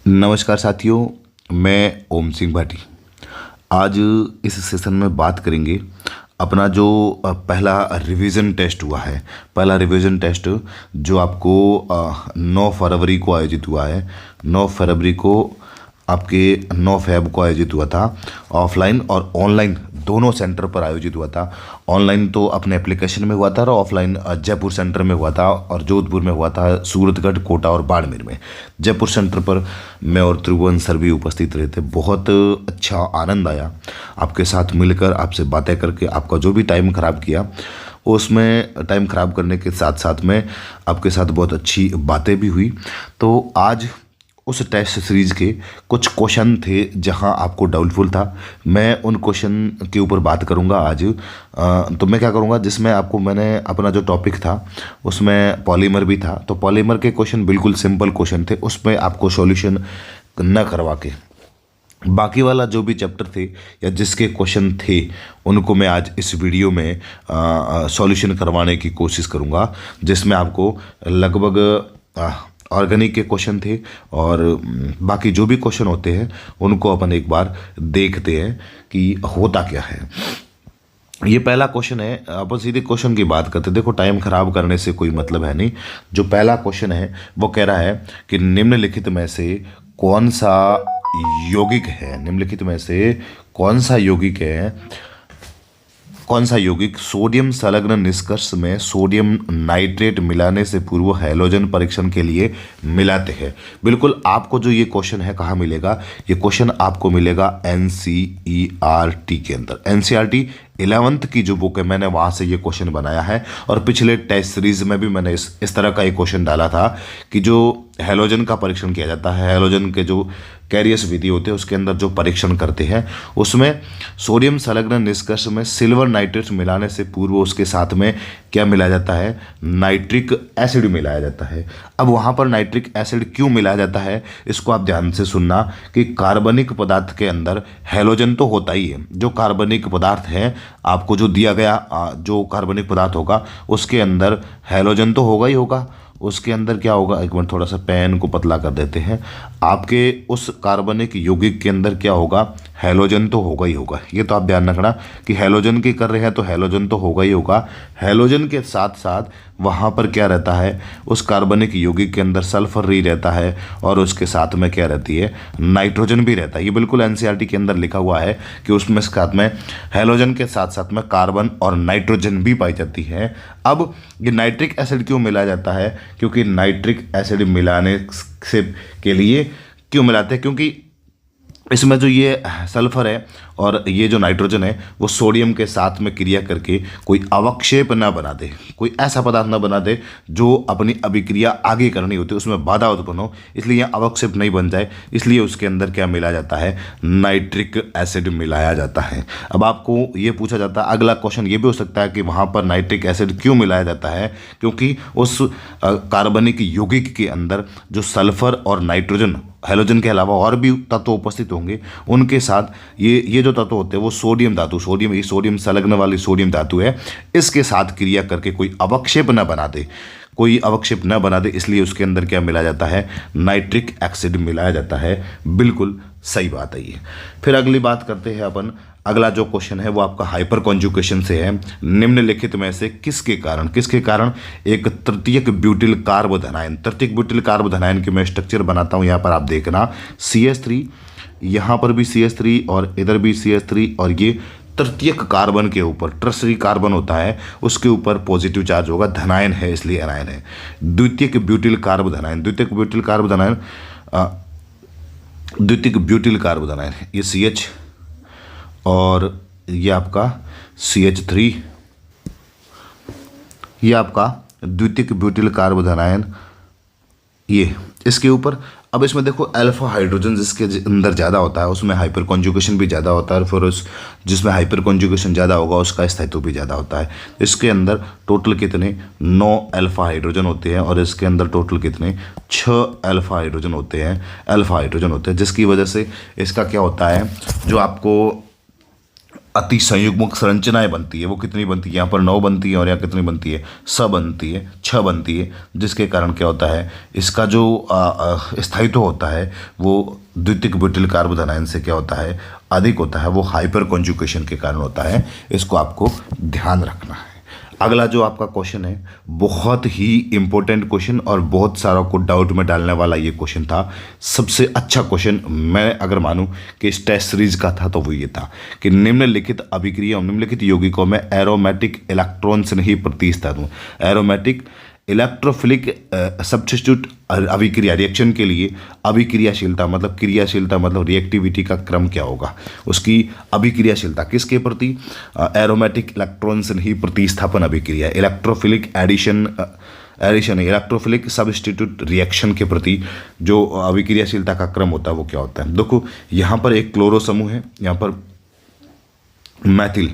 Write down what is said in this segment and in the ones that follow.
नमस्कार साथियों, मैं ओम सिंह भाटी। आज इस सेशन में बात करेंगे अपना जो पहला रिवीजन टेस्ट हुआ है। पहला रिवीजन टेस्ट जो आपको 9 फरवरी को आयोजित हुआ है। 9 फरवरी को आपके 9 फेब को आयोजित हुआ था। ऑफलाइन और ऑनलाइन दोनों सेंटर पर आयोजित हुआ था। ऑनलाइन तो अपने एप्लीकेशन में हुआ था और ऑफलाइन जयपुर सेंटर में हुआ था और जोधपुर में हुआ था, सूरतगढ़, कोटा और बाड़मेर में। जयपुर सेंटर पर मैं और त्रिभुवन सर भी उपस्थित रहे थे। बहुत अच्छा आनंद आया आपके साथ मिलकर, आपसे बातें करके। आपका जो भी टाइम ख़राब किया उसमें टाइम ख़राब करने के साथ साथ में आपके साथ बहुत अच्छी बातें भी हुई। तो आज उस टेस्ट सीरीज़ के कुछ क्वेश्चन थे जहां आपको डाउटफुल था। मैं उन क्वेश्चन के ऊपर बात करूंगा आज। तो मैं क्या करूंगा, जिसमें आपको मैंने अपना जो टॉपिक था उसमें पॉलीमर भी था, तो पॉलीमर के क्वेश्चन बिल्कुल सिंपल क्वेश्चन थे, उसमें आपको सॉल्यूशन न करवा के बाकी वाला जो भी चैप्टर थे या जिसके क्वेश्चन थे उनको मैं आज इस वीडियो में सॉल्यूशन करवाने की कोशिश करूंगा, जिसमें आपको लगभग ऑर्गेनिक के क्वेश्चन थे और बाकी जो भी क्वेश्चन होते हैं उनको अपन एक बार देखते हैं कि होता क्या है। ये पहला क्वेश्चन है। अपन सीधे क्वेश्चन की बात करते हैं। देखो, टाइम खराब करने से कोई मतलब है नहीं। जो पहला क्वेश्चन है वो कह रहा है कि निम्नलिखित में से कौन सा यौगिक है, निम्नलिखित में से कौन सा यौगिक है, कौन सा यौगिक सोडियम संलग्न निष्कर्ष में सोडियम नाइट्रेट मिलाने से पूर्व हैलोजन परीक्षण के लिए मिलाते हैं। बिल्कुल आपको जो ये क्वेश्चन है कहाँ मिलेगा, ये क्वेश्चन आपको मिलेगा एनसीईआरटी के अंदर। एनसीईआरटी 11th की जो बुक है, मैंने वहाँ से ये क्वेश्चन बनाया है और पिछले टेस्ट सीरीज में भी मैंने इस तरह का एक क्वेश्चन डाला था कि जो हैलोजन का परीक्षण किया जाता है, हैलोजन के जो कैरियस विधि होते हैं उसके अंदर जो परीक्षण करते हैं उसमें सोडियम संलग्न निष्कर्ष में सिल्वर नाइट्रेट मिलाने से पूर्व उसके साथ में क्या मिलाया जाता है, नाइट्रिक एसिड मिलाया जाता है। अब वहाँ पर नाइट्रिक एसिड क्यों मिलाया जाता है इसको आप ध्यान से सुनना कि कार्बनिक पदार्थ के अंदर हैलोजन तो होता ही है। जो कार्बनिक पदार्थ है, आपको जो दिया गया जो कार्बनिक पदार्थ होगा उसके अंदर हैलोजन तो होगा ही होगा। उसके अंदर क्या होगा, एक मिनट थोड़ा सा पेन को पतला कर देते हैं। आपके उस कार्बनिक यौगिक के अंदर क्या होगा, हैलोजन तो होगा ही होगा। ये तो आप ध्यान रखना कि हैलोजन की कर रहे हैं तो हैलोजन तो होगा ही होगा। हैलोजन के साथ साथ वहाँ पर क्या रहता है, उस कार्बनिक यौगिक के अंदर सल्फर भी रहता है और उसके साथ में क्या रहती है, नाइट्रोजन भी रहता है। ये बिल्कुल एनसीईआरटी के अंदर लिखा हुआ है कि उसमें साथ में हैलोजन के साथ साथ में कार्बन और नाइट्रोजन भी पाई जाती है। अब ये नाइट्रिक एसिड क्यों मिलाया जाता है, क्योंकि नाइट्रिक एसिड मिलाने से के लिए क्यों मिलाते हैं, क्योंकि इसमें जो ये सल्फर है और ये जो नाइट्रोजन है वो सोडियम के साथ में क्रिया करके कोई अवक्षेप ना बना दे, कोई ऐसा पदार्थ ना बना दे जो अपनी अभिक्रिया आगे करनी होती है उसमें बाधा उत्पन्न हो, इसलिए यहाँ अवक्षेप नहीं बन जाए, इसलिए उसके अंदर क्या मिलाया जाता है, नाइट्रिक एसिड मिलाया जाता है। अब आपको ये पूछा जाता है, अगला क्वेश्चन ये भी हो सकता है कि वहाँ पर नाइट्रिक एसिड क्यों मिलाया जाता है, क्योंकि उस कार्बनिक यौगिक के अंदर जो सल्फर और नाइट्रोजन, हैलोजन के अलावा और भी तत्व उपस्थित होंगे, उनके साथ ये जो तत्व होते हैं वो सोडियम धातु, सोडियम, ये सोडियम संलग्न वाली सोडियम धातु है, इसके साथ क्रिया करके कोई अवक्षेप न बना दे, कोई अवक्षेप न बना दे, इसलिए उसके अंदर क्या मिलाया जाता है, नाइट्रिक एसिड मिलाया जाता है। बिल्कुल सही बात है ये। फिर अगली बात करते हैं अपन। अगला जो क्वेश्चन है वो आपका हाइपर कॉन्जुगेशन से है। निम्नलिखित में से किसके कारण एक तृतीयक ब्यूटिल कार्बोधनायन, तृतीयक ब्यूटिल कार्बोधनायन की मैं स्ट्रक्चर बनाता हूँ, यहाँ पर आप देखना CH3, यहाँ पर भी CH3 और इधर भी CH3 और ये तृतीयक कार्बन के ऊपर टर्सरी कार्बन होता है उसके ऊपर पॉजिटिव चार्ज होगा, धनायन है इसलिए एनायन है। द्वितीयक ब्यूटिल कार्बोधनायन, द्वितीयक ब्यूटिल कार्बोधनायन, द्वितीयक ब्यूटिल कार्बोधनायन, ये CH और ये आपका CH3, ये आपका द्वितीयक ब्यूटिल कार्बोधनायन, ये इसके ऊपर। अब इसमें देखो अल्फा हाइड्रोजन जिसके अंदर ज़्यादा होता है उसमें हाइपर कॉन्जुगेशन भी ज़्यादा होता है, फिर उस जिसमें हाइपर कॉन्जुगेशन ज़्यादा होगा उसका स्थायित्व भी ज़्यादा होता है। इसके अंदर टोटल कितने 9 अल्फा हाइड्रोजन होते हैं और इसके अंदर टोटल कितने 6 अल्फा हाइड्रोजन होते हैं, जिसकी वजह से इसका क्या होता है, जो आपको अति संयुग्मक संरचनाएं बनती है। वो कितनी बनती है, यहाँ पर 9 बनती है और यहाँ कितनी बनती है, 6 बनती है, 6 बनती है, जिसके कारण क्या होता है, इसका जो स्थायित्व होता है वो द्वितीयक ब्यूटिल कार्बोन आयन से क्या होता है, अधिक होता है। वो हाइपर कॉन्जुगेशन के कारण होता है। इसको आपको ध्यान रखना है। अगला जो आपका क्वेश्चन है, बहुत ही इंपॉर्टेंट क्वेश्चन और बहुत सारा को डाउट में डालने वाला ये क्वेश्चन था। सबसे अच्छा क्वेश्चन मैं अगर मानूं कि इस टेस्ट सीरीज का था तो वो ये था कि निम्नलिखित अभिक्रिया, निम्नलिखित यौगिकों में एरोमेटिक इलेक्ट्रॉन से नहीं प्रतिस्थापित हूँ। एरोमेटिक इलेक्ट्रोफिलिक सब्स्टिट्यूट अभिक्रिया, रिएक्शन के लिए अभिक्रियाशीलता मतलब क्रियाशीलता मतलब रिएक्टिविटी का क्रम क्या होगा, उसकी अभिक्रियाशीलता किसके प्रति, एरोमेटिक इलेक्ट्रॉन से नहीं प्रतिस्थापन अभिक्रिया, electrophilic addition electrophilic substitute reaction के प्रति जो अभिक्रियाशीलता का क्रम होता है वो क्या होता है। देखो यहाँ पर एक क्लोरो समूह है, यहाँ पर मैथिल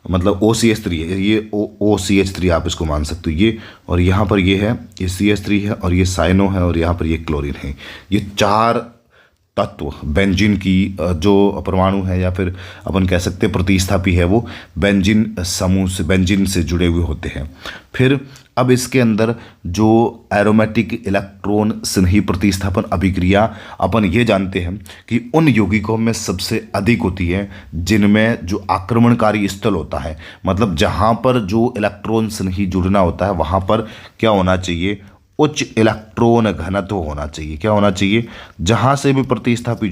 मतलब OCH3 है, ये OCH3 आप इसको मान सकते हो ये, और यहाँ पर ये है, ये CH3 है और ये साइनो है और यहाँ पर ये क्लोरीन है। ये 4 तत्व बेंजीन की जो परमाणु है या फिर अपन कह सकते हैं प्रतिस्थापी है, वो बेंजीन समूह से, बेंजीन से जुड़े हुए होते हैं। फिर अब इसके अंदर जो एरोमेटिक इलेक्ट्रॉन स्नेही प्रतिस्थापन अभिक्रिया अपन ये जानते हैं कि उन यौगिकों में सबसे अधिक होती है जिनमें जो आक्रमणकारी स्थल होता है, मतलब जहाँ पर जो इलेक्ट्रॉन स्नेही जुड़ना होता है वहाँ पर क्या होना चाहिए, उच्च इलेक्ट्रॉन घनत्व होना चाहिए। क्या होना चाहिए, जहाँ से भी प्रतिस्थापी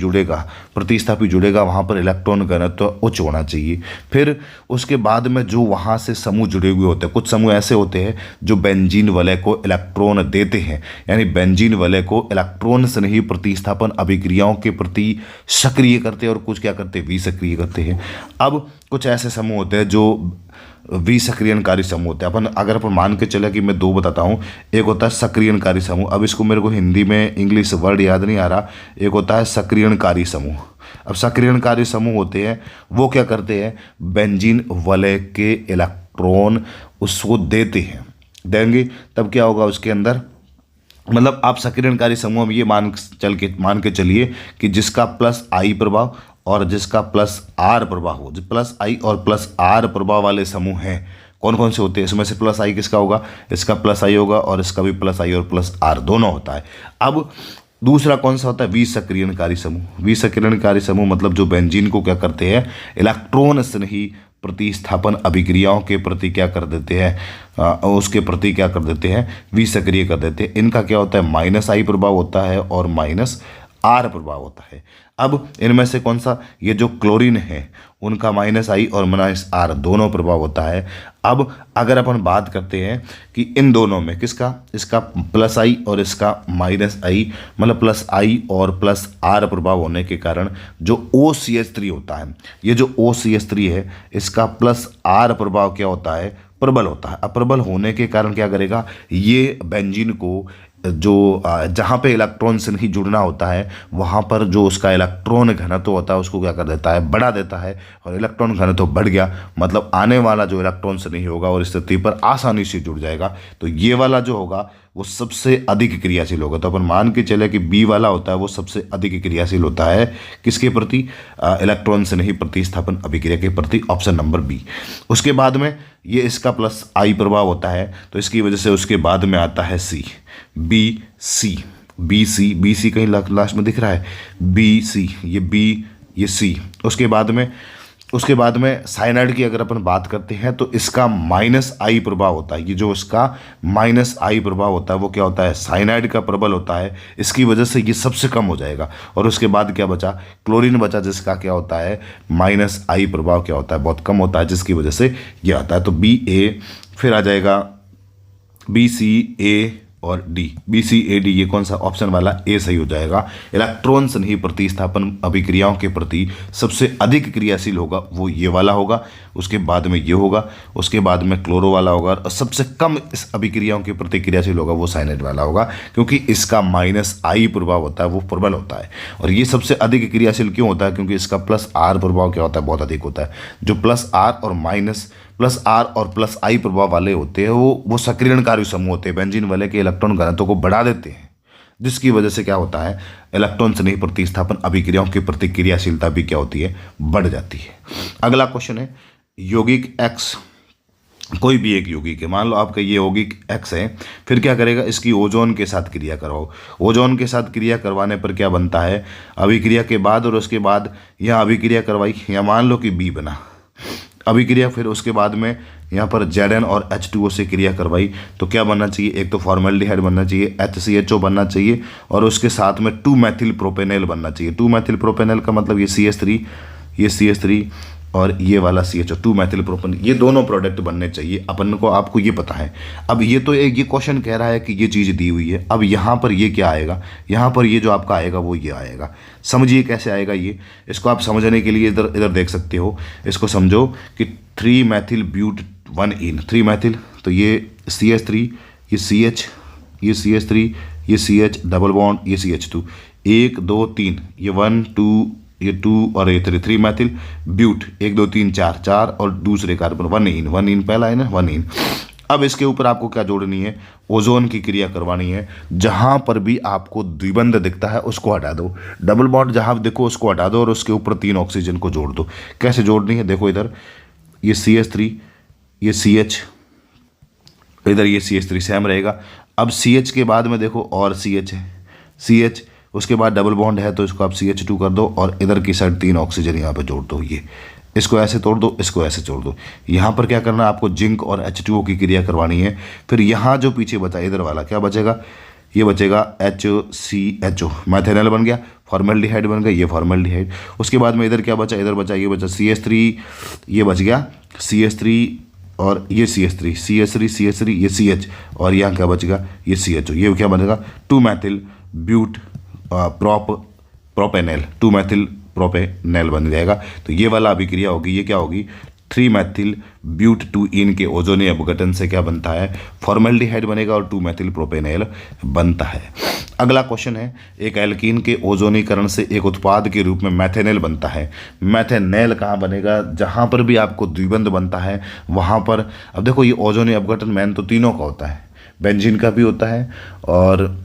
जुड़ेगा वहाँ पर इलेक्ट्रॉन घनत्व उच्च होना चाहिए। फिर उसके बाद में जो वहाँ से समूह जुड़े हुए होते हैं, कुछ समूह ऐसे होते हैं जो बेंजीन वलय को इलेक्ट्रॉन देते हैं, यानी बेंजीन वलय को इलेक्ट्रॉन से नहीं प्रतिस्थापन अभिक्रियाओं के प्रति सक्रिय करते हैं और कुछ क्या करते हैं, विसक्रिय करते हैं। अब कुछ ऐसे समूह होते हैं जो विसक्रियनकारी समूह होते हैं। अगर अपन मान के चले कि मैं 2 बताता हूँ, एक होता है सक्रियनकारी समूह, अब इसको मेरे को हिंदी में इंग्लिश वर्ड याद नहीं आ रहा, एक होता है सक्रियनकारी समूह। अब सक्रियनकारी समूह होते हैं वो क्या करते हैं, बेंजीन वलय के इलेक्ट्रॉन उसको देंगे, तब क्या होगा उसके अंदर, मतलब आप सक्रियनकारी समूह में ये मान के चलिए कि जिसका प्लस आई प्रभाव और जिसका प्लस आर प्रभाव हो, जो प्लस आई और प्लस आर प्रभाव वाले समूह हैं कौन कौन से होते हैं, इसमें से प्लस आई किसका होगा, इसका प्लस आई होगा और इसका भी प्लस आई और प्लस आर दोनों होता है। अब दूसरा कौन सा होता है, विसक्रियनकारी समूह। विसक्रियनकारी समूह मतलब जो बेंजीन को क्या करते हैं, इलेक्ट्रॉन स्नेही प्रतिस्थापन अभिक्रियाओं के प्रति क्या कर देते हैं, उसके प्रति क्या कर देते हैं, विसक्रिय कर देते हैं। इनका क्या होता है, माइनस आई प्रभाव होता है और माइनस आर प्रभाव होता है। अब इनमें से कौन सा, ये जो क्लोरीन है उनका माइनस आई और माइनस आर दोनों प्रभाव होता है। अब अगर अपन बात करते हैं कि इन दोनों में किसका, इसका प्लस आई और इसका माइनस आई, मतलब प्लस आई और प्लस आर प्रभाव होने के कारण जो OCH3 होता है, ये जो OCH3 है इसका प्लस आर प्रभाव क्या होता है, प्रबल होता है। अब प्रबल होने के कारण क्या करेगा, ये बेंजीन को जो जहाँ पे इलेक्ट्रॉन से नहीं जुड़ना होता है वहाँ पर जो उसका इलेक्ट्रॉन घनत्व होता है उसको क्या कर देता है, बढ़ा देता है। और इलेक्ट्रॉन घनत्व बढ़ गया मतलब आने वाला जो इलेक्ट्रॉन से नहीं होगा और इस स्थिति पर आसानी से जुड़ जाएगा, तो ये वाला जो होगा वो सबसे अधिक क्रियाशील होगा। तो अपन मान के चले कि बी वाला होता है वो सबसे अधिक क्रियाशील होता है किसके प्रति, इलेक्ट्रॉन से नहीं प्रतिस्थापन अभिक्रिया के प्रति, ऑप्शन नंबर बी। उसके बाद में ये इसका प्लस आई प्रभाव होता है तो इसकी वजह से उसके बाद में आता है सी, बी सी कहीं लास्ट में दिख रहा है, बी सी, ये बी ये सी। उसके बाद में साइनाइड की अगर अपन बात करते हैं तो इसका माइनस आई प्रभाव होता है। ये जो इसका माइनस आई प्रभाव होता है वो क्या होता है, साइनाइड का प्रबल होता है, इसकी वजह से ये सबसे कम हो जाएगा। और उसके बाद क्या बचा, क्लोरीन बचा, जिसका क्या होता है, माइनस आई प्रभाव क्या होता है, बहुत कम होता है, जिसकी वजह से ये आता है। तो बी ए, फिर आ जाएगा बी सी ए और D, B C A D, ये कौन सा, ऑप्शन वाला ए सही हो जाएगा। इलेक्ट्रॉन से नहीं प्रतिस्थापन अभिक्रियाओं के प्रति सबसे अधिक क्रियाशील होगा वो ये वाला होगा, उसके बाद में ये होगा, उसके बाद में क्लोरो वाला होगा, और सबसे कम इस अभिक्रियाओं के प्रति क्रियाशील होगा वो साइनाइड वाला होगा, क्योंकि इसका माइनस आई प्रभाव होता है वो प्रबल होता है। और ये सबसे अधिक क्रियाशील क्यों होता है, क्योंकि इसका प्लस आर प्रभाव क्या होता है, बहुत अधिक होता है। जो प्लस आर और प्लस आई प्रभाव वाले होते हैं वो सक्रियणकारी समूह होते हैं, बेंजीन वाले के इलेक्ट्रॉन घनत्व को बढ़ा देते हैं, जिसकी वजह से क्या होता है, इलेक्ट्रॉन से नहीं प्रतिस्थापन अभिक्रियाओं की प्रतिक्रियाशीलता भी क्या होती है, बढ़ जाती है। अगला क्वेश्चन है यौगिक एक्स, कोई भी एक यौगिक है, मान लो आपका ये यौगिक एक्स है, फिर क्या करेगा, इसकी ओजोन के साथ क्रिया करवाओ। ओजोन के साथ क्रिया करवाने पर क्या बनता है, अभिक्रिया के बाद और उसके बाद यहाँ अभिक्रिया करवाई, या मान लो कि बी बना अभिक्रिया, फिर उसके बाद में यहाँ पर Zn और H2O से क्रिया करवाई, तो क्या बनना चाहिए, एक तो फॉर्मेल्डिहाइड बनना चाहिए, HCHO बनना चाहिए, और उसके साथ में 2 मेथिल प्रोपेनॉल बनना चाहिए। 2 मेथिल प्रोपेनॉल का मतलब ये CH3, ये CH3 और ये वाला CHO, 2 मेथिल प्रोपेनॉल, ये दोनों प्रोडक्ट बनने चाहिए अपन को, आपको ये पता है। अब ये तो एक ये क्वेश्चन कह रहा है कि ये चीज़ दी हुई है, अब यहाँ पर ये क्या आएगा, यहाँ पर ये जो आपका आएगा वो ये आएगा। समझिए कैसे आएगा ये, इसको आप समझने के लिए इधर इधर देख सकते हो, इसको समझो कि 3 मेथिल ब्यूट 1 इन 3 मेथिल, तो ये CH3, ये CH, ये CH3, ये CH डबल बॉन्ड, ये CH2, 1 2 3, ये 1 2, ये 2 और ये 3 मेथिल ब्यूट, 1 2 3 4 4, और दूसरे कार्बन 1 इन पहला है ना 1 इन। अब इसके ऊपर आपको क्या जोड़नी है, ओजोन की क्रिया करवानी है। जहां पर भी आपको द्विबंध दिखता है उसको हटा दो, डबल बॉन्ड जहां देखो उसको हटा दो, और उसके ऊपर 3 ऑक्सीजन को जोड़ दो। कैसे जोड़नी है, देखो इधर ये CH3, ये CH, इधर ये CH3 सेम रहेगा। अब CH के बाद में देखो और CH है, CH उसके बाद डबल बॉन्ड है, तो इसको आप CH2 कर दो, और इधर की साइड 3 ऑक्सीजन यहाँ पे जोड़ दो। ये इसको ऐसे तोड़ दो, इसको ऐसे जोड़ दो। यहाँ पर क्या करना है, आपको जिंक और H2O की क्रिया करवानी है। फिर यहाँ जो पीछे बचा इधर वाला क्या बचेगा, ये बचेगा HCHO, मैथेनॉल बन गया, फॉर्मेल्डिहाइड बन गया, ये फॉर्मेल्डिहाइड। उसके बाद में इधर क्या बचा, इधर बचा ये बचा CH3, ये बच गया CH3 और ये CH3, ये CH, और यहाँ क्या बचेगा, ये CHO। ये क्या बनेगा, 2 methyl but propanol, 2 methyl propanol बन जाएगा। तो ये वाला अभिक्रिया होगी, ये क्या होगी, 3 मेथिल ब्यूट 2 इन के ओजोनीय अपघटन से क्या बनता है, फॉर्मेल्डिहाइड बनेगा और 2 मेथिल प्रोपेनॉल बनता है। अगला क्वेश्चन है, एक एल्कीन के ओजोनीकरण से एक उत्पाद के रूप में मैथेनॉल बनता है। मैथेनॉल कहाँ बनेगा, जहाँ पर भी आपको द्विबंध बनता है वहाँ पर। अब देखो ये ओजोनीय अपघटन मैन तो तीनों का होता है, बेंजीन का भी होता है और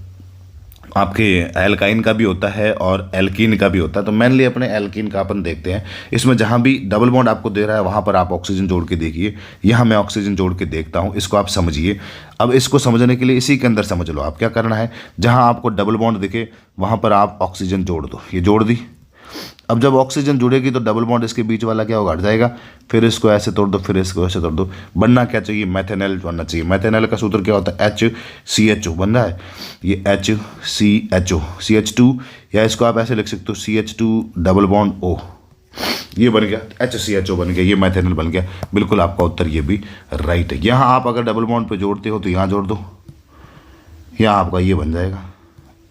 आपके एल्काइन का भी होता है और एल्कीन का भी होता है। तो मेनली अपने एल्कीन का अपन देखते हैं। इसमें जहाँ भी डबल बॉन्ड आपको दे रहा है वहाँ पर आप ऑक्सीजन जोड़ के देखिए, यहाँ मैं ऑक्सीजन जोड़ के देखता हूँ, इसको आप समझिए। अब इसको समझने के लिए इसी के अंदर समझ लो, आप क्या करना है, जहाँ आपको डबल बॉन्ड दिखे वहाँ पर आप ऑक्सीजन जोड़ दो, ये जोड़ दी। अब जब ऑक्सीजन जुड़ेगी तो डबल बॉन्ड इसके बीच वाला क्या होगा, हट जाएगा। फिर इसको ऐसे तोड़ दो, फिर इसको ऐसे तोड़ दो, बनना क्या चाहिए, मैथेनॉल बनना चाहिए। मैथेनॉल का सूत्र क्या होता है, HCHO बन रहा है, ये HCHO, CH2, या इसको आप ऐसे लिख सकते हो CH2 डबल बॉन्ड O, ये बन गया HCHO बन गया, ये मैथेनॉल बन गया। बिल्कुल आपका उत्तर ये भी राइट है। यहाँ आप अगर डबल बॉन्ड पे जोड़ते हो तो यहाँ जोड़ दो, यहाँ आपका ये बन जाएगा,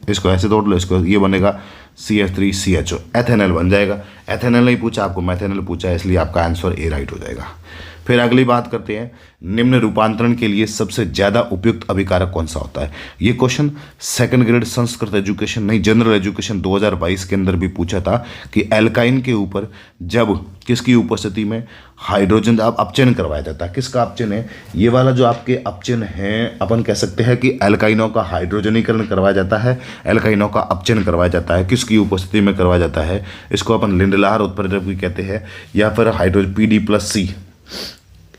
इसको ऐसे तोड़ लो, इसको ये बनेगा CH3CHO, एथेनॉल बन जाएगा। एथेनॉल नहीं पूछा आपको, मैथेनॉल पूछा है, इसलिए आपका आंसर ए राइट हो जाएगा। फिर अगली बात करते हैं, निम्न रूपांतरण के लिए सबसे ज़्यादा उपयुक्त अभिकारक कौन सा होता है। ये question second grade Sanskrit education नहीं, जनरल एजुकेशन 2022 के अंदर भी पूछा था कि एल्काइन के ऊपर जब किसकी उपस्थिति में हाइड्रोजन अब अपचयन करवाया जाता है। किसका अपचयन है, ये वाला जो आपके अपचयन है, अपन कह सकते हैं कि एल्काइनों का हाइड्रोजनीकरण करवाया जाता है, एल्काइनों का अपचयन करवाया जाता है। किसकी उपस्थिति में करवाया जाता है, इसको अपन लिंडलार उत्प्रेरक भी कहते हैं, या फिर हाइड्रोजन PD+C,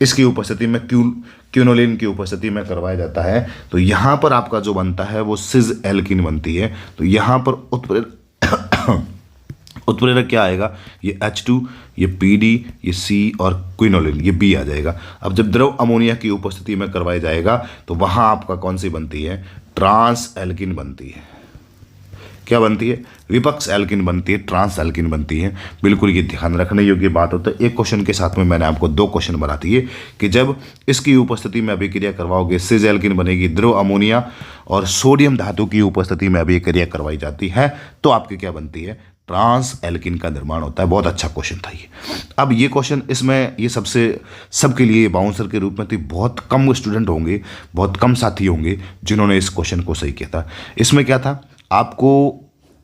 इसकी उपस्थिति में क्यूनोलिन की उपस्थिति में करवाया जाता है। तो यहाँ पर आपका जो बनता है वो सिज एल्किन बनती है। तो यहाँ पर उत्प्रेरक क्या आएगा, ये H2, ये PD, ये C और क्विनोलिन, ये B आ जाएगा। अब जब द्रव अमोनिया की उपस्थिति में करवाया जाएगा तो वहाँ आपका कौन सी बनती है, ट्रांस एल्किन बनती है। क्या बनती है, विपक्ष एल्किन बनती है, ट्रांस एल्किन बनती है। बिल्कुल ये ध्यान रखने योग्य बात होता है। एक क्वेश्चन के साथ में मैंने आपको 2 क्वेश्चन बना दिए कि जब इसकी उपस्थिति में अभिक्रिया करवाओगे सिज एल्किन बनेगी, द्रव अमोनिया और सोडियम धातु की उपस्थिति में अभिक्रिया करवाई जाती है तो आपकी क्या बनती है, ट्रांस एल्किन का निर्माण होता है। बहुत अच्छा क्वेश्चन था ये। अब ये क्वेश्चन इसमें ये सबके लिए बाउंसर के रूप में थी। बहुत कम स्टूडेंट होंगे, बहुत कम साथी होंगे जिन्होंने इस क्वेश्चन को सही किया था। इसमें क्या था, आपको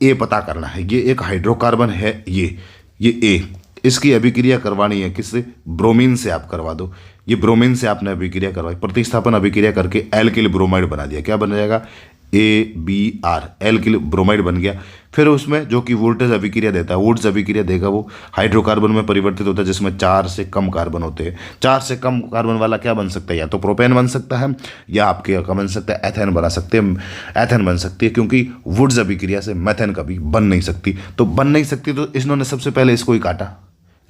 ए पता करना है, ये एक हाइड्रोकार्बन है, ये ए, इसकी अभिक्रिया करवानी है किससे, ब्रोमीन से आप करवा दो। ये ब्रोमीन से आपने अभिक्रिया करवाई, प्रतिस्थापन अभिक्रिया करके एल्किल ब्रोमाइड बना दिया, क्या बन जाएगा, ABr, एल्किल ब्रोमाइड बन गया। फिर उसमें जो कि वुड्स अभिक्रिया देता है, वुड्स अभिक्रिया देगा, वो हाइड्रोकार्बन में परिवर्तित होता है जिसमें 4 से कम कार्बन होते हैं। 4 से कम कार्बन वाला क्या बन सकता है, या तो प्रोपेन बन सकता है या आपके क्या बन सकता है, एथेन बना सकते हैं, एथेन बन सकती है, क्योंकि वुड्स अभिक्रिया से मेथेन कभी बन नहीं सकती। तो बन नहीं सकती तो इन्होंने सबसे पहले इसको ही काटा,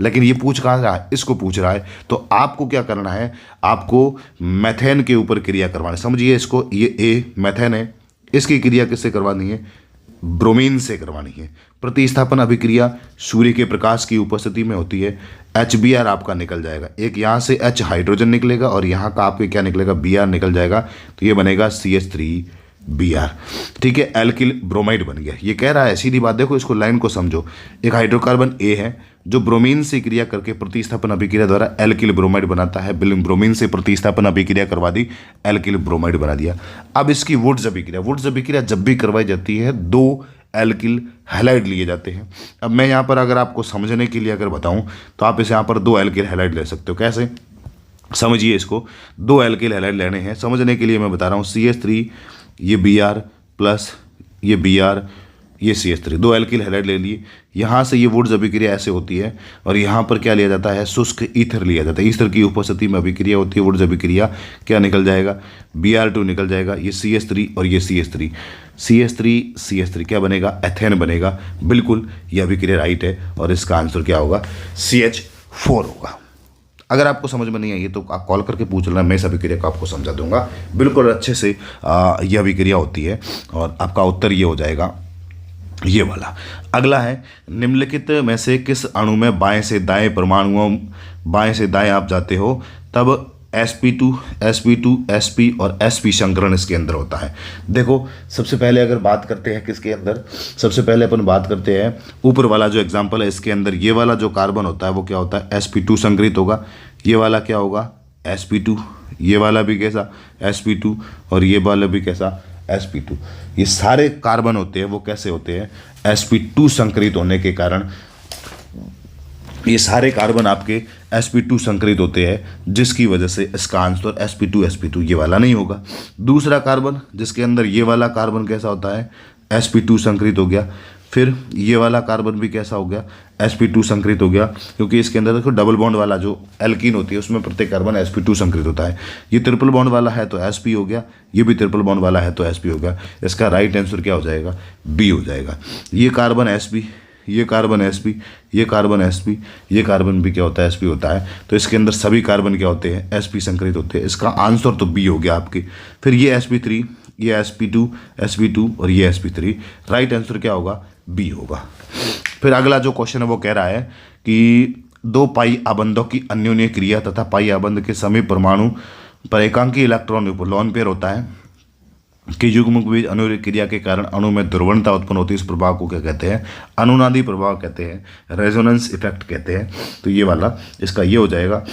लेकिन ये पूछ कहाँ रहा है, इसको पूछ रहा है। तो आपको क्या करना है, आपको मेथेन के ऊपर क्रिया करवानी। समझिए इसको, ये ए मेथेन है, इसकी क्रिया किससे करवानी है, ब्रोमीन से करवानी है। प्रतिस्थापन अभिक्रिया सूर्य के प्रकाश की उपस्थिति में होती है। HBr आपका निकल जाएगा, एक यहाँ से H हाइड्रोजन निकलेगा और यहाँ का आपके क्या निकलेगा, Br निकल जाएगा, तो ये बनेगा CH3Br। ठीक है, एल्किल ब्रोमाइड बन गया। ये कह रहा है, सीधी बात देखो, इसको लाइन को समझो। एक हाइड्रोकार्बन A है जो ब्रोमीन से क्रिया करके प्रतिस्थापन अभिक्रिया द्वारा एल्किल ब्रोमाइड बनाता है। ब्रोमीन से प्रतिस्थापन अभिक्रिया करवा दी, एल्किल ब्रोमाइड बना दिया। अब इसकी वुड्स अभिक्रिया जब भी करवाई जाती है, 2 एल्किल हैलाइड लिए जाते हैं। अब मैं यहाँ पर अगर आपको समझने के लिए अगर बताऊँ तो आप इसे यहाँ पर 2 एल्किल हैलाइड ले सकते हो। कैसे, समझिए इसको, 2 एल्किल हैलाइड लेने हैं। समझने के लिए मैं बता रहा हूँ, CH3 ये Br प्लस ये Br ये CH3, 2 एल्किल हैलाइड ले लिए। यहाँ से ये वुड्स अभिक्रिया ऐसे होती है और यहाँ पर क्या लिया जाता है, शुष्क ईथर लिया जाता है। ईथर की उपस्थिति में अभिक्रिया होती है, वुड्स अभिक्रिया, क्या निकल जाएगा, Br2 निकल जाएगा, ये CH3 और ये CH3 क्या बनेगा, एथेन बनेगा। बिल्कुल ये अभिक्रिया राइट है और इसका आंसर क्या होगा, CH4 होगा। अगर आपको समझ में नहीं आई तो आप कॉल करके पूछ लेना, मैं इस अभिक्रिया को आपको समझा दूंगा बिल्कुल अच्छे से। यह अभिक्रिया होती है और आपका उत्तर ये हो जाएगा, ये वाला। अगला है, निम्नलिखित में से किस अणु में बाएं से दाएं परमाणुओं, बाएं से दाएं आप जाते हो तब sp2 sp और sp संकरण इसके अंदर होता है। देखो सबसे पहले अगर बात करते हैं किसके अंदर, सबसे पहले अपन बात करते हैं ऊपर वाला जो एग्जांपल है, इसके अंदर ये वाला जो कार्बन होता है वो क्या होता है, sp2 संकरित होगा। ये वाला क्या होगा, sp2, ये वाला भी कैसा, sp2, और ये वाला भी कैसा, sp2। ये सारे कार्बन होते हैं वो कैसे होते हैं, sp2 संकरित होने के कारण ये सारे कार्बन आपके sp2 संकरित होते हैं, जिसकी वजह से इसका आंसर sp2 ये वाला नहीं होगा। दूसरा कार्बन जिसके अंदर ये वाला कार्बन कैसा होता है, sp2 संकरित हो गया। फिर ये वाला कार्बन भी कैसा हो गया, sp2 संकरित हो गया, क्योंकि इसके अंदर देखो डबल बॉन्ड वाला जो एल्कीन होती है उसमें प्रत्येक कार्बन sp2 संकरित होता है। ये ट्रिपल बॉन्ड वाला है तो sp हो गया, ये भी ट्रिपल बॉन्ड वाला है तो sp हो गया। इसका राइट आंसर क्या हो जाएगा, B हो जाएगा। ये कार्बन sp, ये कार्बन sp, ये कार्बन sp, ये कार्बन भी क्या होता है, sp होता है। तो इसके अंदर सभी कार्बन क्या होते हैं, sp संकरित होते हैं। इसका आंसर तो B हो गया आपके। फिर ये sp3, ये sp2 और ये sp3, राइट आंसर क्या होगा, B होगा। फिर अगला जो क्वेश्चन है वो कह रहा है कि 2 पाई आबंधों की अन्योन्य क्रिया तथा पाई आबंध के समीप परमाणु पर एकांकी इलेक्ट्रॉन लोन पेयर होता है कि युग्म के बीच अन्योन्य क्रिया के कारण अणु में ध्रुवणता उत्पन्न होती है। इस प्रभाव को क्या कहते हैं, अनुनादी प्रभाव कहते हैं, रेजोनेंस इफेक्ट कहते हैं। तो ये वाला इसका ये हो जाएगा।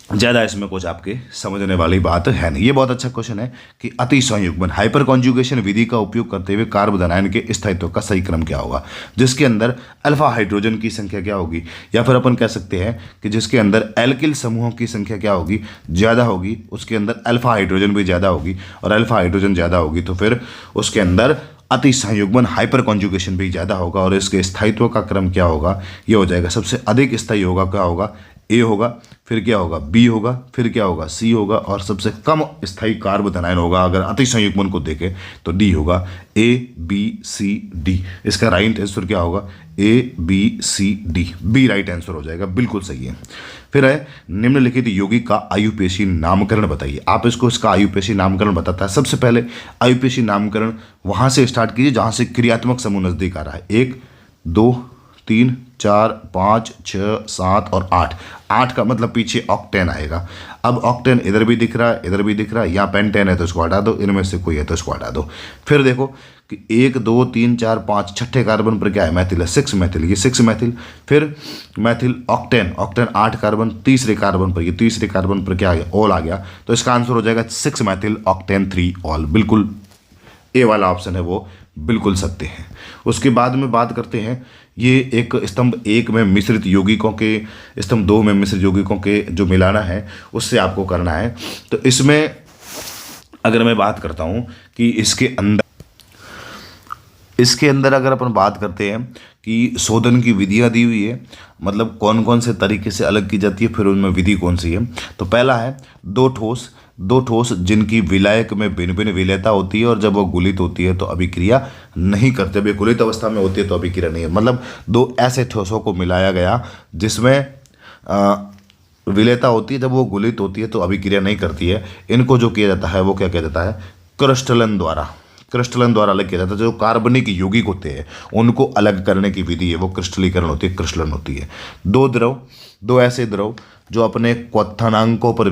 ज़्यादा इसमें कुछ आपके समझने वाली बात है नहीं। ये बहुत अच्छा क्वेश्चन है कि अति संयुग्मन हाइपर कॉन्जुगेशन विधि का उपयोग करते हुए कार्बन आयन के स्थायित्व का सही क्रम क्या होगा, जिसके अंदर अल्फा हाइड्रोजन की संख्या क्या होगी, या फिर अपन कह सकते हैं कि जिसके अंदर एल्किल समूहों की संख्या क्या होगी, ज़्यादा होगी, उसके अंदर अल्फा हाइड्रोजन भी ज़्यादा होगी, और अल्फा हाइड्रोजन ज़्यादा होगी तो फिर उसके अंदर अति संयुग्मन हाइपर कॉन्जुगेशन भी ज़्यादा होगा। और इसके स्थायित्व का क्रम क्या होगा, ये हो जाएगा सबसे अधिक स्थायी होगा क्या होगा, ए होगा, फिर क्या होगा, बी होगा, फिर क्या होगा, सी होगा, और सबसे कम स्थायी कार्बन आयन होगा अगर अति संयुग्मन को देखें तो डी होगा। ए बी सी डी, इसका राइट आंसर क्या होगा, A B C D, B right answer हो जाएगा, बिल्कुल सही है। फिर है निम्नलिखित यौगिक का आयुपेशी नामकरण बताइए। आप इसको इसका आयुपेशी नामकरण बताता है। सबसे पहले आयुपेशी नामकरण वहाँ से स्टार्ट कीजिए जहाँ से क्रियात्मक समूह नजदीक आ रहा है। 1 2 3 4 5 6 7 और 8, 8 का मतलब पीछे ऑक्टेन आएगा। अब ऑक्टेन इधर भी दिख रहा है, इधर भी दिख रहा है, यहाँ पेंटेन है तो इसको हटा दो, इनमें से कोई है तो इसको हटा दो। फिर देखो कि 1 2 3 4 5 छठे कार्बन पर क्या है, मैथिल है, 6 मैथिल, ये 6 मैथिल। फिर मैथिल ऑक्टेन, ऑक्टेन 8 कार्बन, तीसरे कार्बन पर, ये तीसरे कार्बन पर क्या आ गया, ऑल आ गया। तो इसका आंसर हो जाएगा 6 मैथिल ऑक्टेन 3 ऑल, बिल्कुल ए वाला ऑप्शन है वो बिल्कुल सत्य है। उसके बाद में बात करते हैं, ये एक स्तंभ 1 में मिश्रित यौगिकों के, स्तंभ 2 में मिश्रित यौगिकों के जो मिलाना है उससे आपको करना है। तो इसमें अगर मैं बात करता हूँ कि इसके अंदर अगर अपन बात करते हैं कि शोधन की विधियाँ दी हुई है, मतलब कौन कौन से तरीके से अलग की जाती है, फिर उनमें विधि कौन सी है। तो पहला है दो ठोस जिनकी विलायक में भिन्न भिन्न विलेयता होती है और जब वो गुलित होती है तो अभिक्रिया नहीं करते। जब ये गुलित अवस्था में होती है तो अभिक्रिया नहीं है, मतलब दो ऐसे ठोसों को मिलाया गया जिसमें विलेयता होती है, जब वो गुलित होती है तो अभिक्रिया नहीं करती है। इनको जो किया जाता है वो क्या किया जाता है, क्रिस्टलन द्वारा अलग किया जाता है। जो कार्बनिक यौगिक होते हैं उनको अलग करने की विधि है वो क्रिस्टलीकरण होती है, क्रिस्टलन होती है। दो ऐसे द्रव जो अपने क्वथनांकों पर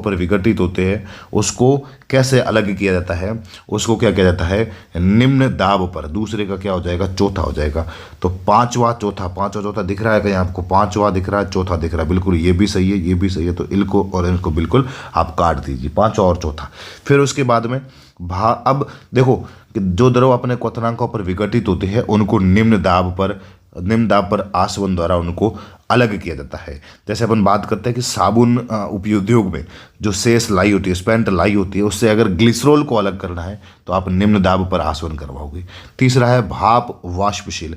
विघटित होते हैं उसको कैसे अलग किया जाता है, उसको क्या किया जाता है, निम्न दाब पर। दूसरे का क्या हो जाएगा, चौथा हो जाएगा। तो पांचवा चौथा दिख रहा है कहीं आपको, पांचवा दिख रहा है, चौथा दिख रहा है, बिल्कुल ये भी सही है, तो इनको और इनको बिल्कुल आप काट दीजिए, पांचवा और चौथा। फिर उसके बाद में अब देखो कि जो द्रव अपने क्वथनांकों पर विघटित होते हैं उनको निम्न दाब पर आसवन द्वारा उनको अलग किया जाता है। जैसे अपन बात करते हैं कि साबुन उद्योग में जो शेष लाई होती है, स्पेंट लाई होती है, उससे अगर ग्लिसरॉल को अलग करना है तो आप निम्न दाब पर आसवन करवाओगे। तीसरा है भाप वाष्पशील।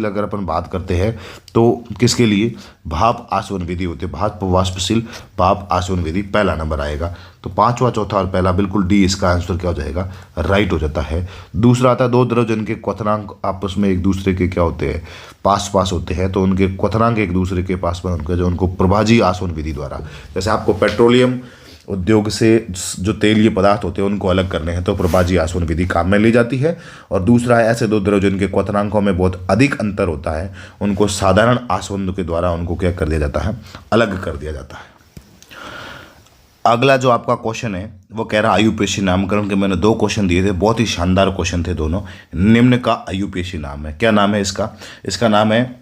अगर अपन बात करते हैं तो किसके लिए, भाप आसवन विधि होती है, भाप वाष्पशील भाप आसवन विधि पहला नंबर आएगा। तो पांचवा, चौथा और पहला बिल्कुल डी, इसका आंसर क्या हो जाएगा, राइट हो जाता है। दूसरा आता है दो द्रव जिनके क्वथनांक आपस में एक दूसरे के क्या होते हैं, पास होते हैं, तो उनके क्वथनांक एक दूसरे के पास में उनको प्रभाजी आसवन विधि द्वारा, जैसे आपको पेट्रोलियम उद्योग से जो तेलीय पदार्थ होते हैं उनको अलग करने हैं तो प्रभाजी आसवन विधि काम में ली जाती है। और दूसरा है ऐसे दो द्रव जिनके क्वथनांकों में बहुत अधिक अंतर होता है उनको साधारण आसवन के द्वारा उनको क्या कर दिया जाता है, अलग कर दिया जाता है। अगला जो आपका क्वेश्चन है वो कह रहा है आयुपेशी नामकरण के। मैंने दो क्वेश्चन दिए थे, बहुत ही शानदार क्वेश्चन थे दोनों। निम्न का आयुपेशी नाम है, क्या नाम है इसका नाम है,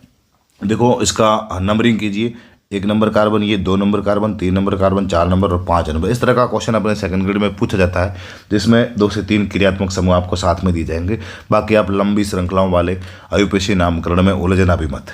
देखो इसका नंबरिंग कीजिए, 1 नंबर कार्बन, ये 2 number carbon, 3 number carbon, 4 number और 5 नंबर। इस तरह का क्वेश्चन अपने सेकंड ग्रेड में पूछा जाता है जिसमें 2 से 3 क्रियात्मक समूह आपको साथ में दिए जाएंगे। बाकी आप लंबी श्रृंखलाओं वाले आयुपेशी नामकरण में उलझना भी मत।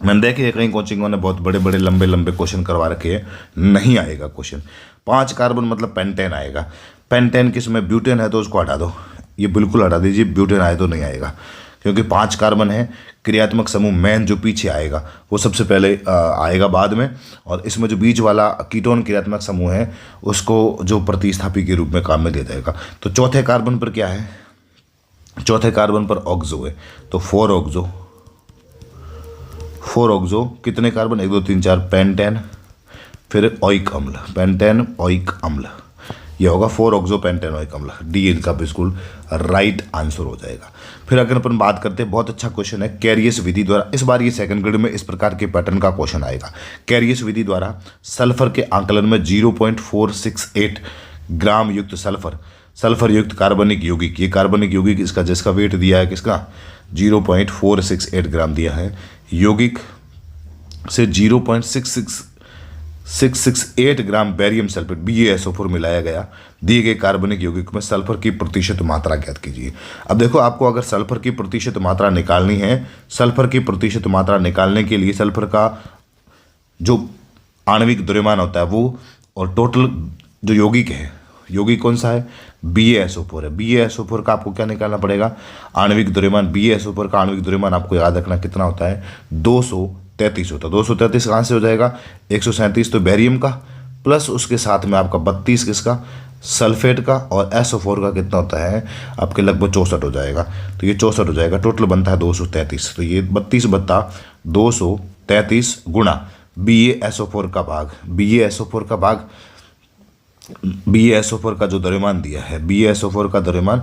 मैंने देखे कई कोचिंगों ने बहुत बड़े बड़े लंबे क्वेश्चन करवा रखे हैं, नहीं आएगा क्वेश्चन। 5 कार्बन मतलब पेंटेन आएगा। पेंटेन किस में, ब्यूटेन है तो उसको हटा दो, ये बिल्कुल हटा दीजिए, ब्यूटेन आए तो नहीं आएगा क्योंकि 5 कार्बन है। क्रियात्मक समूह मैन जो पीछे आएगा वो सबसे पहले आएगा बाद में, और इसमें जो बीच वाला कीटोन क्रियात्मक समूह है उसको जो प्रतिस्थापी के रूप में काम में दिया जाएगा। तो चौथे कार्बन पर क्या है, चौथे कार्बन पर ऑक्सो है, तो 4 ऑक्सो कितने कार्बन, 1 2 3 4 पेंटेन, फिर ओइक अम्ल, पेंटेन ओइक अम्ल, यह होगा 4 ऑक्सो पेंटेन ओइक अम्ल। डी इनका बिल्कुल राइट आंसर हो जाएगा। फिर अगर अपन बात करते हैं, बहुत अच्छा क्वेश्चन है, कैरियस विधि द्वारा, इस बार ये सेकंड ग्रेड में इस प्रकार के पैटर्न का क्वेश्चन आएगा। कैरियस विधि द्वारा सल्फर के आंकलन में 0.468 ग्राम युक्त सल्फर युक्त कार्बनिक यौगिक, ये कार्बनिक यौगिक इसका जिसका वेट दिया है किसका, 0.468 ग्राम दिया है, यौगिक से 0.668 ग्राम बेरियम सल्फेट BaSO4 मिलाया गया। दिए गए कार्बनिक यौगिक में सल्फर की प्रतिशत मात्रा ज्ञात कीजिए। अब देखो आपको अगर सल्फर की प्रतिशत मात्रा निकालनी है, सल्फर की प्रतिशत मात्रा निकालने के लिए सल्फर का जो आणविक द्रव्यमान होता है वो, और टोटल जो यौगिक है, यौगिक कौन सा है, BaSO4 है। BaSO4 का आपको क्या निकालना पड़ेगा, आणविक द्रव्यमान। BaSO4 का आणविक द्रव्यमान आपको याद रखना कितना होता है, 233 होता है। 233 कहाँ से हो जाएगा, 137 तो बेरियम का, प्लस उसके साथ में आपका 32 किसका, सल्फेट का, और SO4 का कितना होता है आपके लगभग 64 हो जाएगा। तो ये 64 हो जाएगा, टोटल बनता है 233। तो ये 32 बत्ता 233 गुणा BaSO4 का भाग, BaSO4 का जो द्रव्यमान दिया है, BaSO4 का द्रव्यमान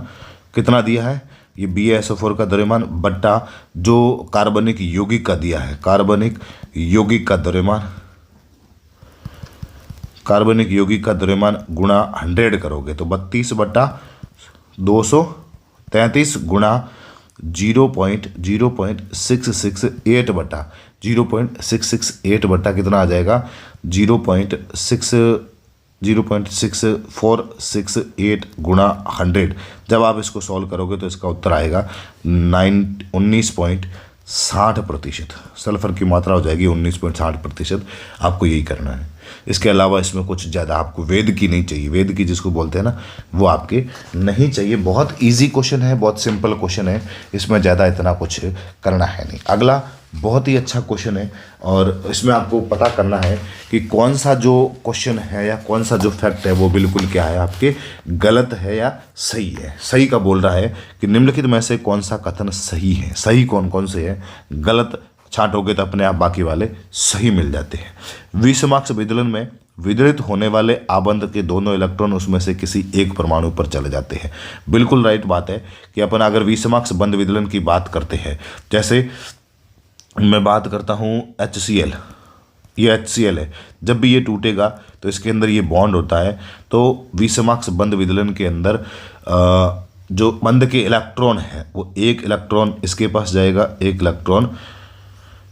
कितना दिया है, ये BaSO4 का द्रव्यमान बट्टा जो कार्बनिक यौगिक का दिया है, कार्बनिक यौगिक का द्रव्यमान गुणा 100 करोगे तो 32 बट्टा 233 गुणा 0.668 बट्टा 0.668 बट्टा कितना आ जाएगा, 0.6468 गुणा 100। जब आप इसको सॉल्व करोगे तो इसका उत्तर आएगा 19.60%। सल्फर की मात्रा हो जाएगी 19.60%। आपको यही करना है। इसके अलावा इसमें कुछ ज़्यादा आपको वेद की नहीं चाहिए, वेद की जिसको बोलते हैं ना, वो आपके नहीं चाहिए। बहुत इजी क्वेश्चन है, बहुत सिंपल क्वेश्चन है, इसमें ज़्यादा इतना कुछ करना है नहीं। अगला बहुत ही अच्छा क्वेश्चन है और इसमें आपको पता करना है कि कौन सा जो क्वेश्चन है या कौन सा जो फैक्ट है वो बिल्कुल क्या है आपके गलत है या सही है। सही का बोल रहा है कि निम्नलिखित में से कौन सा कथन सही है, सही कौन कौन से है, गलत छांटोगे तो अपने आप बाकी वाले सही मिल जाते हैं। विषमाक्ष विदलन में विदलित होने वाले आबंध के दोनों इलेक्ट्रॉन उसमें से किसी एक परमाणु पर चले जाते हैं। बिल्कुल राइट बात है कि अपन अगर विषमाक्ष बंध विदलन की बात करते हैं, जैसे मैं बात करता हूँ HCl, ये HCl है, जब भी ये टूटेगा तो इसके अंदर ये बॉन्ड होता है, तो विषमाक्ष बंध विदलन के अंदर जो बंध के इलेक्ट्रॉन है वो एक इलेक्ट्रॉन इसके पास जाएगा, एक इलेक्ट्रॉन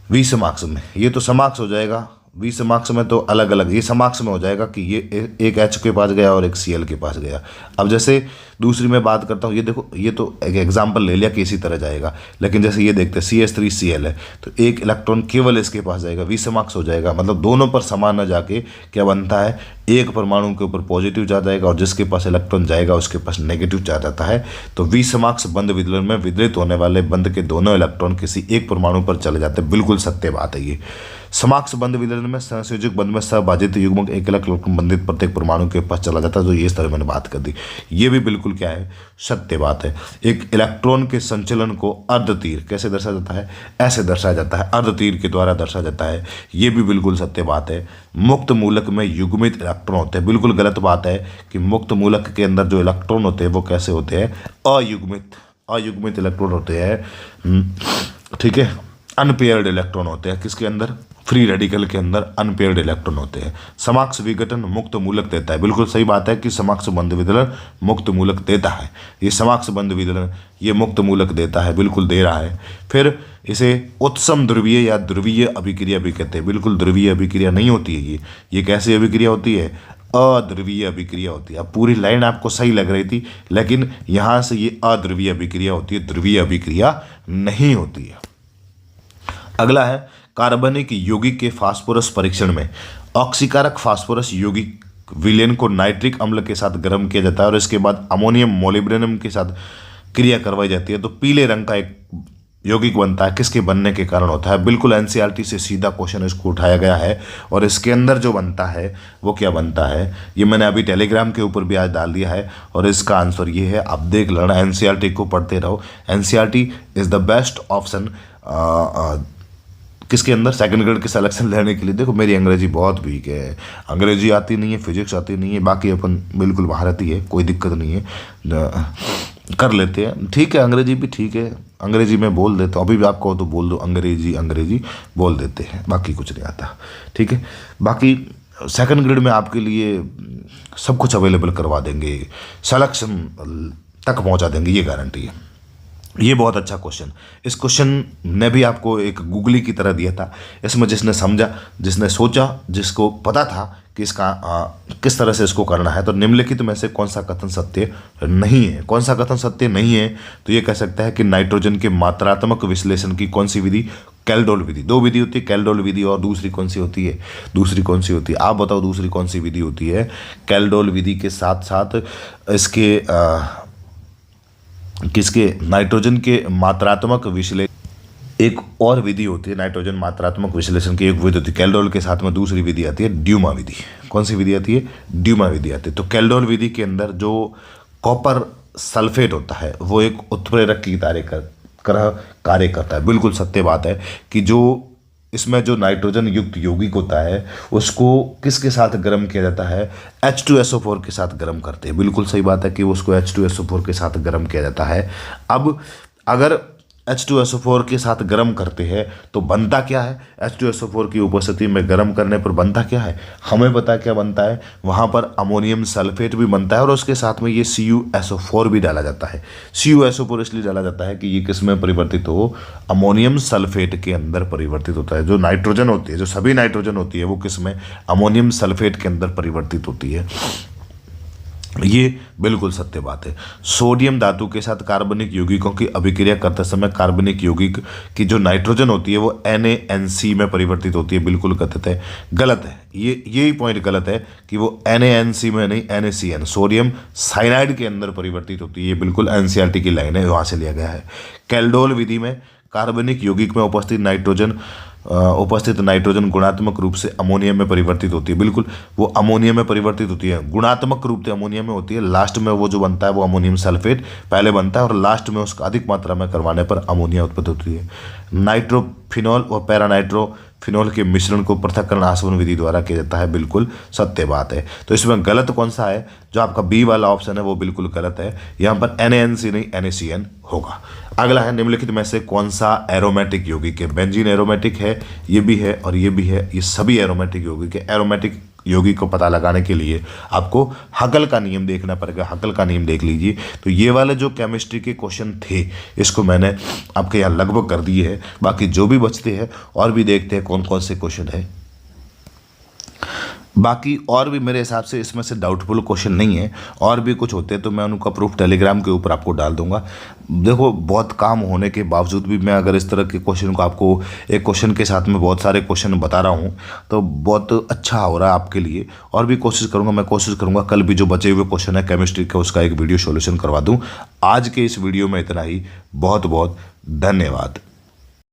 विषमाक्ष में, ये तो समाक्ष हो जाएगा, विषमाक्ष में तो अलग अलग, ये समाक्ष में हो जाएगा कि ये एक H के पास गया और एक Cl के पास गया। अब जैसे दूसरी मैं बात करता हूँ, ये देखो ये तो एक एग्जांपल ले लिया कि इसी तरह जाएगा, लेकिन जैसे ये देखते हैं CH3Cl है तो एक इलेक्ट्रॉन केवल इसके पास जाएगा, विषमाक्ष हो जाएगा, मतलब दोनों पर समान न जाके क्या बनता है, एक परमाणु के ऊपर पॉजिटिव चार्ज आएगा और जिसके पास इलेक्ट्रॉन जाएगा उसके पास नेगेटिव चार्ज आता है। तो विषमाक्ष बंध विदलन में विदलित होने वाले बंध के दोनों इलेक्ट्रॉन किसी एक परमाणु पर चले जाते हैं, बिल्कुल सत्य बात है ये। समाक्ष बंध विदलन में सहसंयोजक बंध में सहभाजित युग्मक एक इलेक्ट्रॉन बंधित प्रत्येक परमाणु के पास चला जाता है, जो ये इस तरह मैंने बात कर दी, ये भी बिल्कुल क्या है, सत्य बात है। एक इलेक्ट्रॉन के संचलन को अर्धतीर कैसे दर्शाया जाता है, ऐसे दर्शाया जाता है, अर्धतीर के द्वारा दर्शाया जाता है, ये भी बिल्कुल सत्य बात है। मुक्त मूलक में युग्मित इलेक्ट्रॉन होते हैं, बिल्कुल गलत बात है कि मुक्त मूलक के अंदर जो इलेक्ट्रॉन होते हैं वो कैसे होते हैं, अयुग्मित इलेक्ट्रॉन होते हैं, ठीक है, अनपेयर्ड इलेक्ट्रॉन होते हैं, किसके अंदर, फ्री रेडिकल के अंदर अनपेयर्ड इलेक्ट्रॉन होते हैं। समाक्ष विघटन मुक्त मूलक देता है, बिल्कुल सही बात है कि समाक्ष बंध विदलन मुक्त मूलक देता है, ये समाक्ष बंध विदलन ये मुक्त मूलक देता है, बिल्कुल दे रहा है। फिर इसे उत्सम ध्रुवीय या ध्रुवीय अभिक्रिया भी कहते हैं, बिल्कुल ध्रुवीय अभिक्रिया नहीं होती है ये कैसी अभिक्रिया होती है, अध्रुवीय अभिक्रिया होती है। अब पूरी लाइन आपको सही लग रही थी, लेकिन यहाँ से ये अध्रुवीय अभिक्रिया होती है, ध्रुवीय अभिक्रिया नहीं होती है। अगला है कार्बनिक यौगिक के फास्फोरस परीक्षण में ऑक्सीकारक फास्फोरस यौगिक विलयन को नाइट्रिक अम्ल के साथ गर्म किया जाता है और इसके बाद अमोनियम मोलिब्डेनम के साथ क्रिया करवाई जाती है, तो पीले रंग का एक यौगिक बनता है, किसके बनने के कारण होता है, बिल्कुल NCERT से सीधा क्वेश्चन इसको उठाया गया है और इसके अंदर जो बनता है वो क्या बनता है, ये मैंने अभी टेलीग्राम के ऊपर भी आज डाल दिया है और इसका आंसर ये है, आप देख लेना, NCERT को पढ़ते रहो, NCERT is the best option किसके अंदर, सेकंड ग्रेड के सिलेक्शन लेने के लिए। देखो मेरी अंग्रेजी बहुत वीक है, अंग्रेजी आती नहीं है, फिजिक्स आती नहीं है, बाकी अपन बिल्कुल भारतीय है, कोई दिक्कत नहीं है, कर लेते हैं, ठीक है, अंग्रेजी भी ठीक है, अंग्रेजी में बोल देता हूँ, अभी भी आपको तो बोल दो अंग्रेजी बोल देते हैं, बाकी कुछ नहीं आता, ठीक है। बाकी सेकंड ग्रेड में आपके लिए सब कुछ अवेलेबल करवा देंगे, सिलेक्शन तक पहुँचा देंगे, ये गारंटी है। ये बहुत अच्छा क्वेश्चन, इस क्वेश्चन ने भी आपको एक गूगली की तरह दिया था, इसमें जिसने समझा, जिसने सोचा, जिसको पता था कि इसका किस तरह से इसको करना है, तो निम्नलिखित में से कौन सा कथन सत्य नहीं है, कौन सा कथन सत्य नहीं है, तो ये कह सकता है कि नाइट्रोजन के मात्रात्मक विश्लेषण की कौन सी विधि, कैल्डोल विधि, दो विधि होती है, कैल्डोल विधि और दूसरी कौन सी होती है, आप बताओ दूसरी कौन सी विधि होती है। कैल्डोल विधि के साथ साथ इसके किसके, नाइट्रोजन के मात्रात्मक विश्लेषण एक और विधि होती है, नाइट्रोजन मात्रात्मक विश्लेषण की एक विधि होती है, कैल्डोल के साथ में दूसरी विधि आती है ड्यूमा विधि। कौन सी विधि आती है, ड्यूमा विधि आती है। तो कैल्डोल विधि के अंदर जो कॉपर सल्फेट होता है वो एक उत्प्रेरक की तरह कार्य करता है, बिल्कुल सत्य बात है कि जो इसमें जो नाइट्रोजन युक्त यौगिक होता है उसको किसके साथ गर्म किया जाता है, H2SO4 के साथ गर्म करते हैं, बिल्कुल सही बात है कि उसको H2SO4 के साथ गर्म किया जाता है। अब अगर H2SO4 के साथ गर्म करते हैं तो बनता क्या है, H2SO4 की उपस्थिति में गर्म करने पर बनता क्या है, हमें पता क्या बनता है, वहाँ पर अमोनियम सल्फेट भी बनता है और उसके साथ में ये CuSO4 भी डाला जाता है। CuSO4 इसलिए डाला जाता है कि ये किस में परिवर्तित हो, अमोनियम सल्फेट के अंदर परिवर्तित होता है। जो नाइट्रोजन होती है, जो सभी नाइट्रोजन होती है वो किस में, अमोनियम सल्फेट के अंदर परिवर्तित होती है। ये बिल्कुल सत्य बात है। सोडियम धातु के साथ कार्बनिक यौगिकों की अभिक्रिया करते समय कार्बनिक यौगिक की जो नाइट्रोजन होती है वो NaNC में परिवर्तित होती है। बिल्कुल गलत है यही पॉइंट गलत है कि वो NaNC में नहीं NaCN सोडियम साइनाइड के अंदर परिवर्तित होती है। ये बिल्कुल NCERT की लाइन है, वहाँ से लिया गया है। कैल्डोल विधि में कार्बनिक यौगिक में उपस्थित नाइट्रोजन गुणात्मक रूप से अमोनियम में परिवर्तित होती है। बिल्कुल वो अमोनियम में परिवर्तित होती है, गुणात्मक रूप से अमोनियम में होती है। लास्ट में वो जो बनता है वो अमोनियम सल्फेट पहले बनता है और लास्ट में उसका अधिक मात्रा में करवाने पर अमोनिया उत्पत्ति होती है। नाइट्रोफिनॉल और पैरानाइट्रोफिनॉल के मिश्रण को पृथक्करण आसवन विधि द्वारा किया जाता है। बिल्कुल सत्य बात है। तो इसमें गलत कौन सा है? जो आपका बी वाला ऑप्शन है वो बिल्कुल गलत है। यहाँ पर NaNC नहीं NaCN होगा। अगला है निम्नलिखित में से कौन सा एरोमेटिक यौगिक है? बेंजीन एरोमेटिक है, ये भी है और ये भी है। ये सभी एरोमेटिक यौगिक है। एरोमेटिक यौगिक को पता लगाने के लिए आपको हकल का नियम देखना पड़ेगा। हकल का नियम देख लीजिए। तो ये वाले जो केमिस्ट्री के क्वेश्चन थे इसको मैंने आपके यहाँ लगभग कर दिए हैं। बाकी जो भी बचते हैं और भी देखते हैं कौन कौन से क्वेश्चन है। बाकी और भी मेरे हिसाब से इसमें से डाउटफुल क्वेश्चन नहीं है। और भी कुछ होते हैं तो मैं उनका प्रूफ टेलीग्राम के ऊपर आपको डाल दूंगा। देखो बहुत काम होने के बावजूद भी मैं अगर इस तरह के क्वेश्चन को आपको एक क्वेश्चन के साथ में बहुत सारे क्वेश्चन बता रहा हूँ तो बहुत अच्छा हो रहा है आपके लिए। और भी मैं कोशिश करूँगा कल भी जो बचे हुए क्वेश्चन है केमिस्ट्री का उसका एक वीडियो सॉल्यूशन करवा दूँ। आज के इस वीडियो में इतना ही। बहुत बहुत धन्यवाद।